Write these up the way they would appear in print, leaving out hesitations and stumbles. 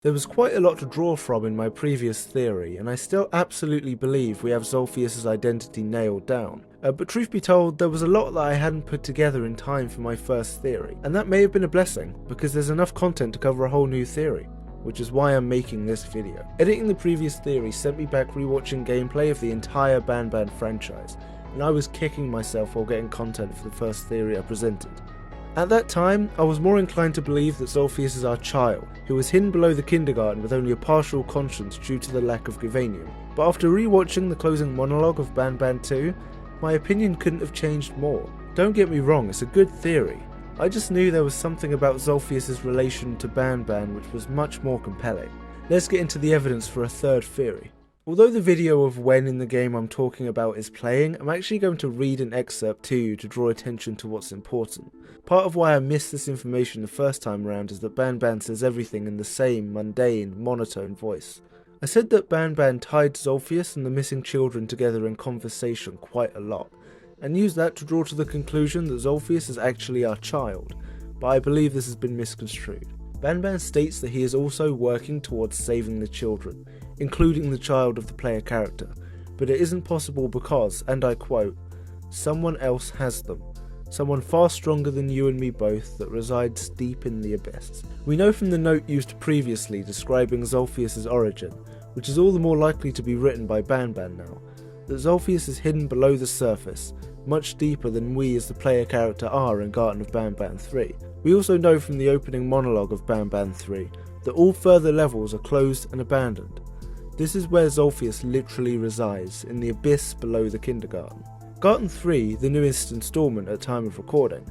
There was quite a lot to draw from in my previous theory, and I still absolutely believe we have ZOLPHIUS' identity nailed down. But truth be told, there was a lot that I hadn't put together in time for my first theory, and that may have been a blessing, because there's enough content to cover a whole new theory, which is why I'm making this video. Editing the previous theory sent me back rewatching gameplay of the entire Banban franchise, and I was kicking myself while getting content for the first theory I presented. At that time, I was more inclined to believe that ZOLPHIUS is our child, who was hidden below the kindergarten with only a partial conscience due to the lack of Gavanium. But after rewatching the closing monologue of Banban 2, my opinion couldn't have changed more. Don't get me wrong, it's a good theory. I just knew there was something about ZOLPHIUS' relation to Banban which was much more compelling. Let's get into the evidence for a third theory. Although the video of when in the game I'm talking about is playing, I'm actually going to read an excerpt to you to draw attention to what's important. Part of why I missed this information the first time around is that Banban says everything in the same mundane, monotone voice. I said that Banban tied ZOLPHIUS and the missing children together in conversation quite a lot, and used that to draw to the conclusion that ZOLPHIUS is actually our child, but I believe this has been misconstrued. Banban states that he is also working towards saving the children, including the child of the player character, but it isn't possible because, and I quote, "someone else has them. Someone far stronger than you and me both that resides deep in the abyss." We know from the note used previously describing ZOLPHIUS' origin, which is all the more likely to be written by Banban now, that ZOLPHIUS is hidden below the surface, much deeper than we as the player character are in Garten of Banban 3. We also know from the opening monologue of Banban 3 that all further levels are closed and abandoned. This is where ZOLPHIUS literally resides, in the abyss below the kindergarten. Garten 3, the newest installment at time of recording,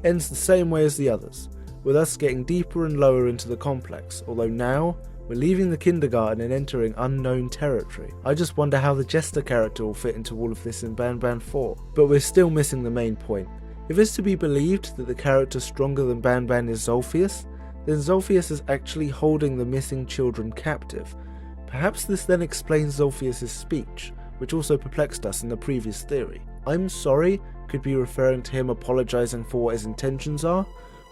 ends the same way as the others, with us getting deeper and lower into the complex, although now, we're leaving the kindergarten and entering unknown territory. I just wonder how the Jester character will fit into all of this in Banban 4. But we're still missing the main point. If it's to be believed that the character stronger than Banban is ZOLPHIUS, then ZOLPHIUS is actually holding the missing children captive. Perhaps this then explains ZOLPHIUS' speech, which also perplexed us in the previous theory. "I'm sorry" could be referring to him apologising for what his intentions are,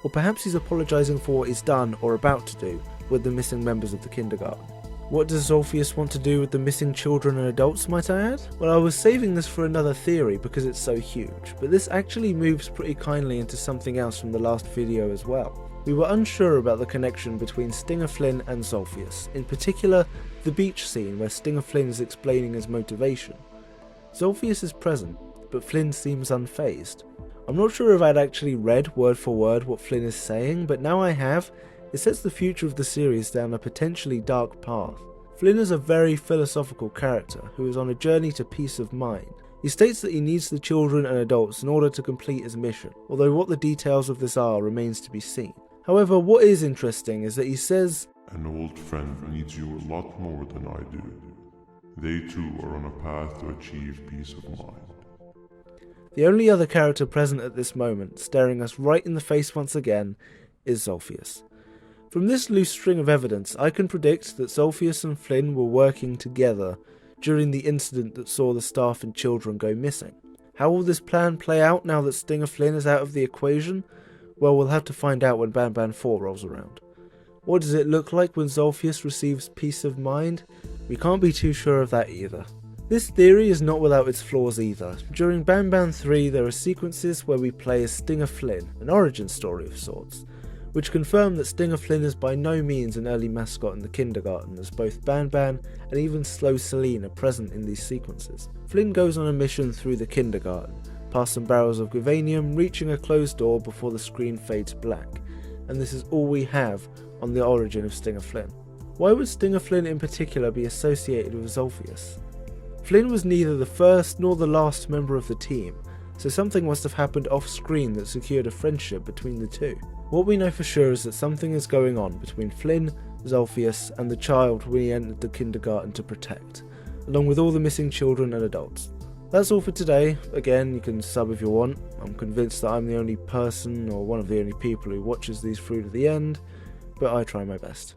or perhaps he's apologising for what he's done or about to do with the missing members of the kindergarten. What does ZOLPHIUS want to do with the missing children and adults, might I add? Well, I was saving this for another theory because it's so huge, but this actually moves pretty kindly into something else from the last video as well. We were unsure about the connection between Stinger Flynn and ZOLPHIUS, in particular the beach scene where Stinger Flynn is explaining his motivation. ZOLPHIUS is present, but Flynn seems unfazed. I'm not sure if I'd actually read word for word what Flynn is saying, but now I have. It sets the future of the series down a potentially dark path. Flynn is a very philosophical character who is on a journey to peace of mind. He states that he needs the children and adults in order to complete his mission, although what the details of this are remains to be seen. However, what is interesting is that he says, "An old friend needs you a lot more than I do. They too are on a path to achieve peace of mind." The only other character present at this moment, staring us right in the face once again, is ZOLPHIUS. From this loose string of evidence, I can predict that ZOLPHIUS and Flynn were working together during the incident that saw the staff and children go missing. How will this plan play out now that Stinger Flynn is out of the equation? Well, we'll have to find out when Banban 4 rolls around. What does it look like when ZOLPHIUS receives peace of mind? We can't be too sure of that either. This theory is not without its flaws either. During Banban 3 there are sequences where we play as Stinger Flynn, an origin story of sorts, which confirm that Stinger Flynn is by no means an early mascot in the kindergarten, as both Banban and even Slow Celine are present in these sequences. Flynn goes on a mission through the kindergarten, past some barrels of Gavanium, reaching a closed door before the screen fades black, and this is all we have on the origin of Stinger Flynn. Why would Stinger Flynn in particular be associated with ZOLPHIUS? Flynn was neither the first nor the last member of the team, so something must have happened off screen that secured a friendship between the two. What we know for sure is that something is going on between Flynn, ZOLPHIUS and the child we entered the kindergarten to protect, along with all the missing children and adults. That's all for today. Again, you can sub if you want. I'm convinced that I'm the only person or one of the only people who watches these through to the end, but I try my best.